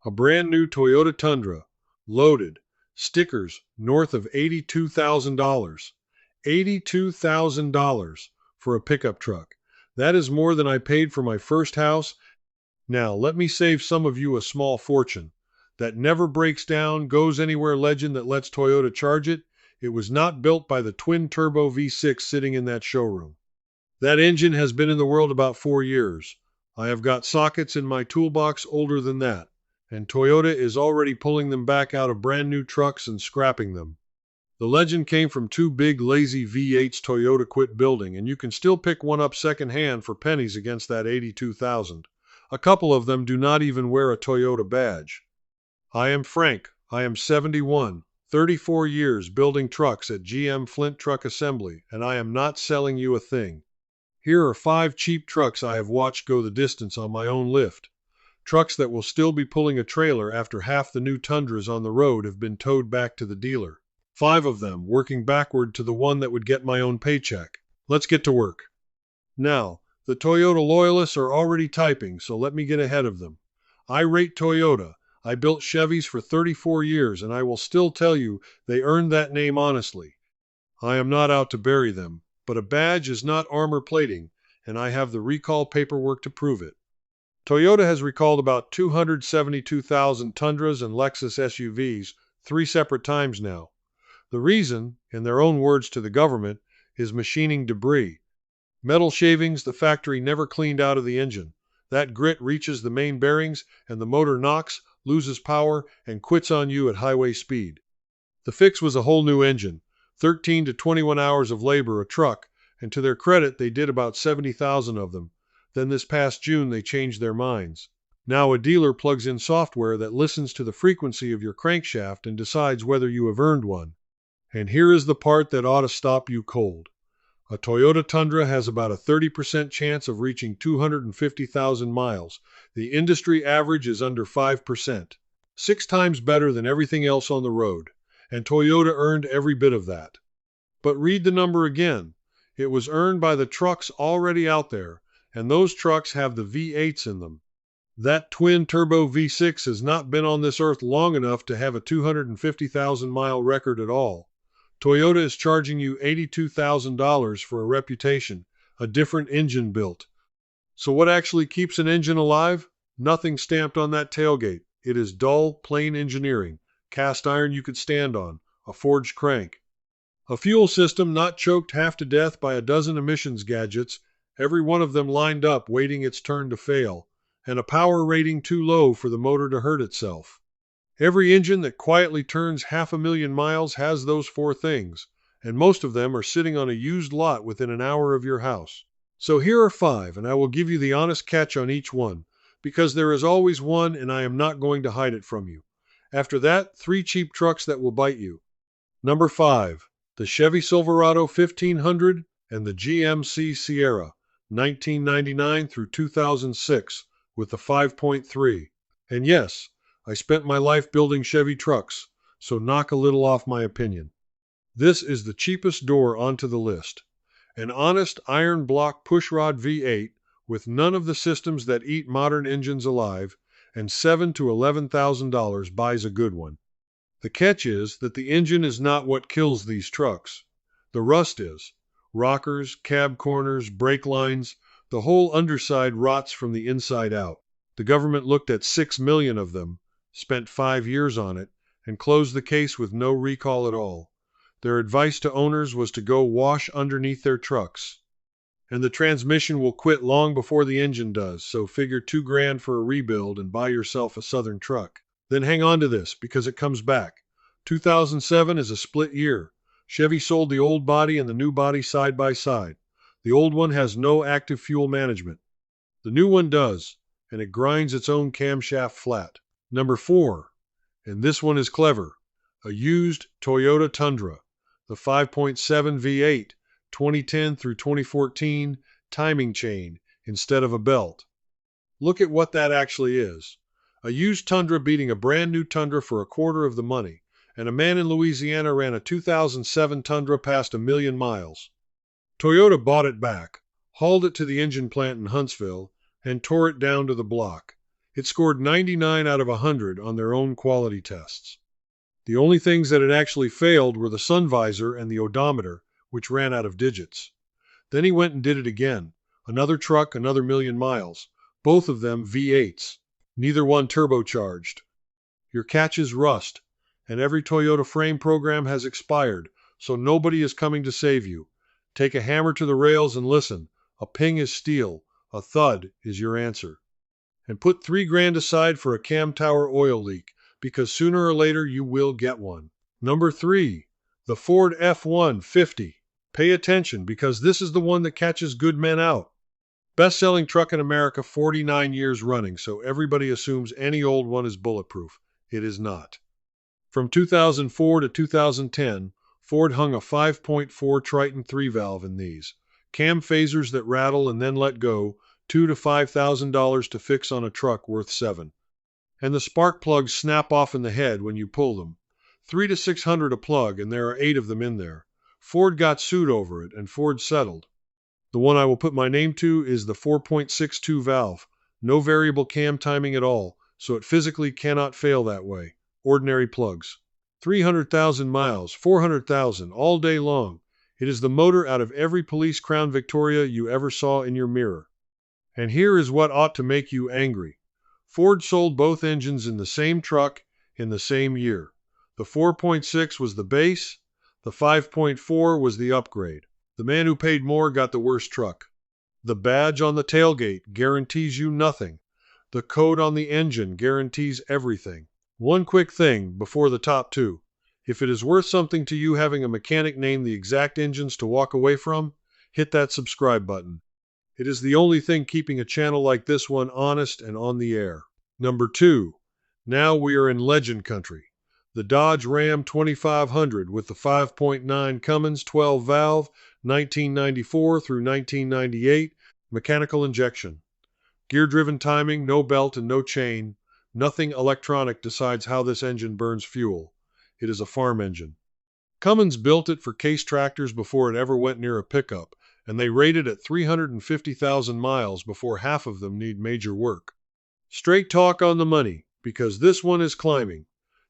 A brand new Toyota Tundra, loaded, stickers north of $82,000. $82,000 for a pickup truck. That is more than I paid for my first house. Now, let me save some of you a small fortune. That never breaks down, goes anywhere legend that lets Toyota charge it, it was not built by the twin-turbo V6 sitting in that showroom. That engine has been in the world about 4 years. I have got sockets in my toolbox older than that, and Toyota is already pulling them back out of brand new trucks and scrapping them. The legend came from two big lazy V8s Toyota quit building, and you can still pick one up secondhand for pennies against that 82,000. A couple of them do not even wear a Toyota badge. I am Frank. I am 71, 34 years building trucks at GM Flint Truck Assembly, and I am not selling you a thing. Here are 5 cheap trucks I have watched go the distance on my own lift. Trucks that will still be pulling a trailer after half the new Tundras on the road have been towed back to the dealer. 5 of them, working backward to the one that would get my own paycheck. Let's get to work. Now, the Toyota loyalists are already typing, so let me get ahead of them. I rate Toyota. I built Chevys for 34 years, and I will still tell you they earned that name honestly. I am not out to bury them, but a badge is not armor plating, and I have the recall paperwork to prove it. Toyota has recalled about 272,000 Tundras and Lexus SUVs 3 separate times now. The reason, in their own words to the government, is machining debris. Metal shavings the factory never cleaned out of the engine. That grit reaches the main bearings, and the motor knocks, loses power, and quits on you at highway speed. The fix was a whole new engine, 13 to 21 hours of labor a truck, and to their credit they did about 70,000 of them. Then this past June they changed their minds. Now a dealer plugs in software that listens to the frequency of your crankshaft and decides whether you have earned one. And here is the part that ought to stop you cold. A Toyota Tundra has about a 30% chance of reaching 250,000 miles. The industry average is under 5%. 6 times better than everything else on the road. And Toyota earned every bit of that. But read the number again. It was earned by the trucks already out there, and those trucks have the V8s in them. That twin-turbo V6 has not been on this earth long enough to have a 250,000-mile record at all. Toyota is charging you $82,000 for a reputation, a different engine built. So what actually keeps an engine alive? Nothing stamped on that tailgate. It is dull, plain engineering. Cast iron you could stand on. A forged crank. A fuel system not choked half to death by a dozen emissions gadgets, every one of them lined up waiting its turn to fail, and a power rating too low for the motor to hurt itself. Every engine that quietly turns 500,000 miles has those 4 things, and most of them are sitting on a used lot within an hour of your house. So here are 5, and I will give you the honest catch on each one, because there is always one and I am not going to hide it from you. After that, 3 cheap trucks that will bite you. Number 5, the Chevy Silverado 1500 and the GMC Sierra, 1999 through 2006, with the 5.3. And yes, I spent my life building Chevy trucks, so knock a little off my opinion. This is the cheapest door onto the list. An honest iron block pushrod V8 with none of the systems that eat modern engines alive, and $7,000 to $11,000 buys a good one. The catch is that the engine is not what kills these trucks. The rust is. Rockers, cab corners, brake lines, the whole underside rots from the inside out. The government looked at 6 million of them, spent 5 years on it, and closed the case with no recall at all. Their advice to owners was to go wash underneath their trucks. And the transmission will quit long before the engine does, so figure $2,000 for a rebuild and buy yourself a Southern truck. Then hang on to this, because it comes back. 2007 is a split year. Chevy sold the old body and the new body side by side. The old one has no active fuel management. The new one does, and it grinds its own camshaft flat. Number 4, and this one is clever, a used Toyota Tundra, the 5.7 V8, 2010 through 2014, timing chain instead of a belt. Look at what that actually is. A used Tundra beating a brand new Tundra for a quarter of the money, and a man in Louisiana ran a 2007 Tundra past 1 million miles. Toyota bought it back, hauled it to the engine plant in Huntsville, and tore it down to the block. It scored 99 out of 100 on their own quality tests. The only things that had actually failed were the sun visor and the odometer, which ran out of digits. Then he went and did it again. Another truck, another million miles. Both of them V8s. Neither one turbocharged. Your catch is rust, and every Toyota frame program has expired, so nobody is coming to save you. Take a hammer to the rails and listen. A ping is steel. A thud is your answer. And put $3,000 aside for a cam tower oil leak, because sooner or later you will get one. Number 3, the Ford F-150. Pay attention, because this is the one that catches good men out. Best-selling truck in America 49 years running, so everybody assumes any old one is bulletproof. It is not. From 2004 to 2010, Ford hung a 5.4 Triton 3-valve in these. Cam phasers that rattle and then let go, $2,000 to $5,000 to fix on a truck worth $7,000. And the spark plugs snap off in the head when you pull them. $300 to $600 a plug, and there are 8 of them in there. Ford got sued over it, and Ford settled. The one I will put my name to is the 4.62 valve. No variable cam timing at all, so it physically cannot fail that way. Ordinary plugs. 300,000 miles, 400,000, all day long. It is the motor out of every police Crown Victoria you ever saw in your mirror. And here is what ought to make you angry. Ford sold both engines in the same truck in the same year. The 4.6 was the base, the 5.4 was the upgrade. The man who paid more got the worst truck. The badge on the tailgate guarantees you nothing. The code on the engine guarantees everything. One quick thing before the top 2. If it is worth something to you having a mechanic name the exact engines to walk away from, hit that subscribe button. It is the only thing keeping a channel like this one honest and on the air. Number 2. Now we are in legend country. The Dodge Ram 2500 with the 5.9 Cummins 12-valve, 1994 through 1998, mechanical injection. Gear-driven timing, no belt and no chain. Nothing electronic decides how this engine burns fuel. It is a farm engine. Cummins built it for case tractors before it ever went near a pickup, and they rate it at 350,000 miles before half of them need major work. Straight talk on the money, because this one is climbing.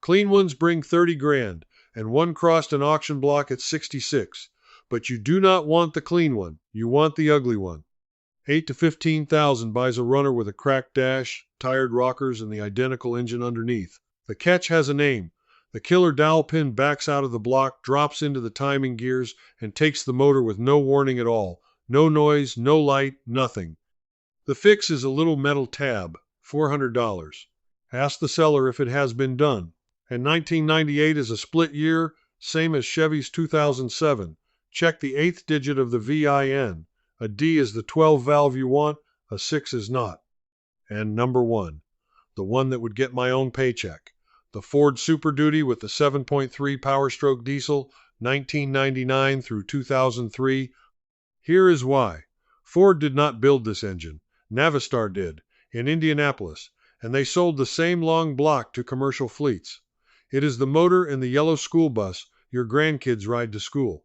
Clean ones bring 30 grand, and one crossed an auction block at 66. But you do not want the clean one, you want the ugly one. 8 to 15,000 buys a runner with a cracked dash, tired rockers, and the identical engine underneath. The catch has a name. The killer dowel pin backs out of the block, drops into the timing gears, and takes the motor with no warning at all. No noise, no light, nothing. The fix is a little metal tab, $400. Ask the seller if it has been done. And 1998 is a split year, same as Chevy's 2007. Check the 8th digit of the VIN. A D is the 12-valve you want, a 6 is not. And number 1, the one that would get my own paycheck. The Ford Super Duty with the 7.3 Power Stroke diesel, 1999 through 2003. Here is why. Ford did not build this engine. Navistar did, in Indianapolis, and they sold the same long block to commercial fleets. It is the motor in the yellow school bus your grandkids ride to school.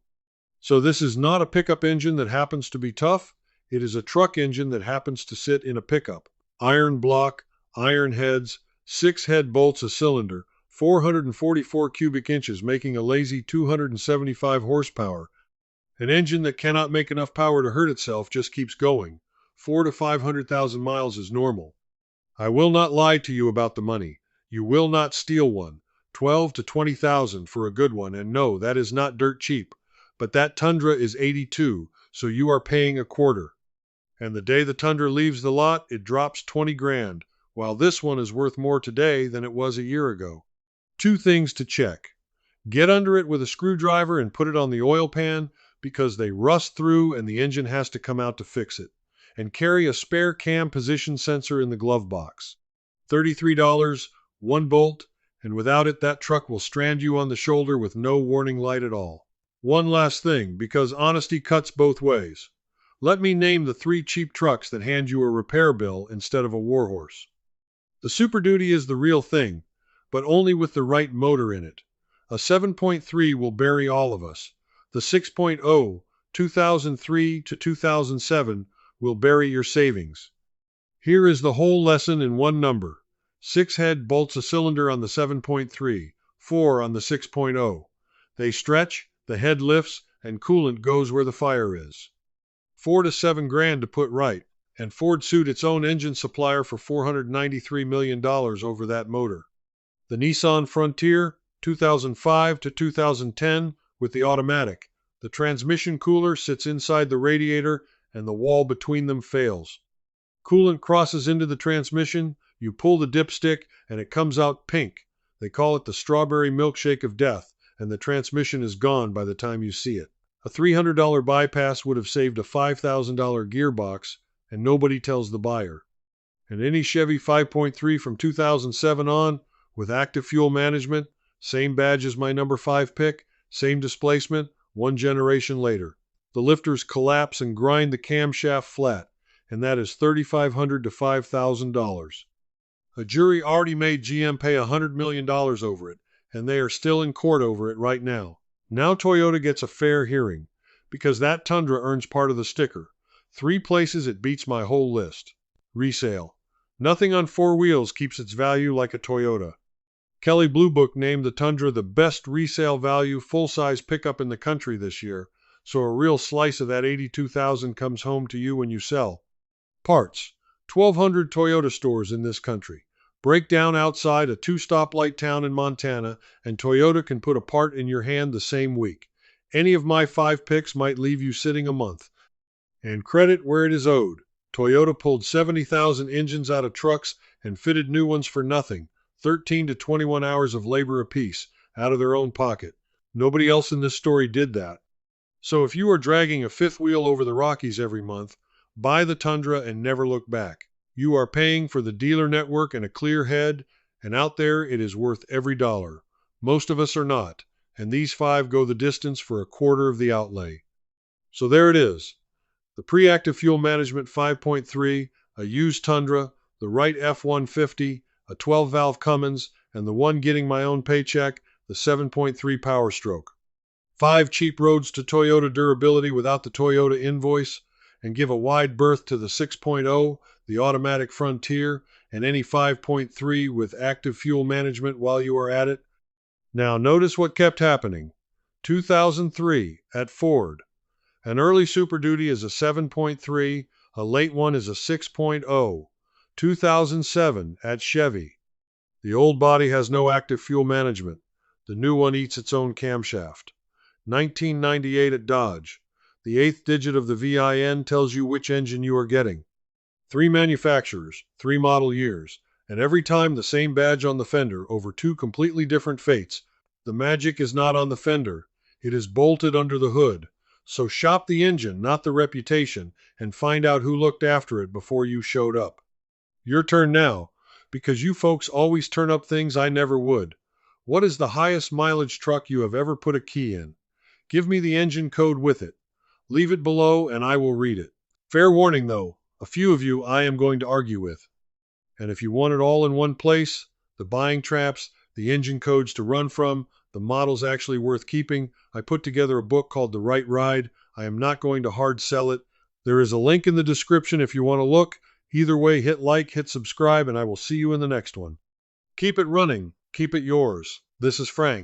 So this is not a pickup engine that happens to be tough. It is a truck engine that happens to sit in a pickup. Iron block, iron heads, 6 head bolts a cylinder, 444 cubic inches, making a lazy 275 horsepower. An engine that cannot make enough power to hurt itself just keeps going. 400,000 to 500,000 miles is normal. I will not lie to you about the money. You will not steal one. 12,000 to 20,000 for a good one, and no, that is not dirt cheap. But that Tundra is 82, so you are paying a quarter. And the day the Tundra leaves the lot, it drops 20 grand, while this one is worth more today than it was a year ago. 2 things to check. Get under it with a screwdriver and put it on the oil pan, because they rust through and the engine has to come out to fix it. And carry a spare cam position sensor in the glove box. $33, 1 bolt, and without it that truck will strand you on the shoulder with no warning light at all. One last thing, because honesty cuts both ways. Let me name the 3 cheap trucks that hand you a repair bill instead of a warhorse. The Super Duty is the real thing, but only with the right motor in it. A 7.3 will bury all of us. The 6.0, 2003 to 2007, will bury your savings. Here is the whole lesson in one number. 6 head bolts a cylinder on the 7.3, 4 on the 6.0. They stretch, the head lifts, and coolant goes where the fire is. 4 to 7 grand to put right, and Ford sued its own engine supplier for $493 million over that motor. The Nissan Frontier, 2005 to 2010, with the automatic. The transmission cooler sits inside the radiator, and the wall between them fails. Coolant crosses into the transmission, you pull the dipstick, and it comes out pink. They call it the strawberry milkshake of death, and the transmission is gone by the time you see it. A $300 bypass would have saved a $5,000 gearbox, and nobody tells the buyer. And any Chevy 5.3 from 2007 on, with active fuel management, same badge as my number 5 pick, same displacement, 1 generation later. The lifters collapse and grind the camshaft flat, and that is $3,500 to $5,000. A jury already made GM pay $100 million over it, and they are still in court over it right now. Now Toyota gets a fair hearing, because that Tundra earns part of the sticker. 3 places it beats my whole list. Resale. Nothing on 4 wheels keeps its value like a Toyota. Kelley Blue Book named the Tundra the best resale value full-size pickup in the country this year, so a real slice of that $82,000 comes home to you when you sell. Parts. 1,200 Toyota stores in this country. Break down outside a 2-stoplight town in Montana, and Toyota can put a part in your hand the same week. Any of my 5 picks might leave you sitting a month. And credit where it is owed. Toyota pulled 70,000 engines out of trucks and fitted new ones for nothing, 13 to 21 hours of labor apiece, out of their own pocket. Nobody else in this story did that. So if you are dragging a 5th wheel over the Rockies every month, buy the Tundra and never look back. You are paying for the dealer network and a clear head, and out there it is worth every dollar. Most of us are not, and these 5 go the distance for a quarter of the outlay. So there it is. The pre-active fuel management 5.3, a used Tundra, the right F-150, a 12-valve Cummins, and the one getting my own paycheck, the 7.3 Power Stroke. 5 cheap roads to Toyota durability without the Toyota invoice, and give a wide berth to the 6.0, the automatic Frontier, and any 5.3 with active fuel management while you are at it. Now notice what kept happening. 2003 at Ford. An early Super Duty is a 7.3, a late one is a 6.0. 2007 at Chevy. The old body has no active fuel management. The new one eats its own camshaft. 1998 at Dodge. The 8th digit of the VIN tells you which engine you are getting. 3 manufacturers, 3 model years, and every time the same badge on the fender over 2 completely different fates. The magic is not on the fender. It is bolted under the hood. So shop the engine, not the reputation, and find out who looked after it before you showed up. Your turn now, because you folks always turn up things I never would. What is the highest mileage truck you have ever put a key in? Give me the engine code with it. Leave it below and I will read it. Fair warning though, a few of you I am going to argue with. And if you want it all in one place, the buying traps, the engine codes to run from, the models actually worth keeping, I put together a book called The Right Ride. I am not going to hard sell it. There is a link in the description if you want to look. Either way, hit like, hit subscribe, and I will see you in the next one. Keep it running. Keep it yours. This is Frank.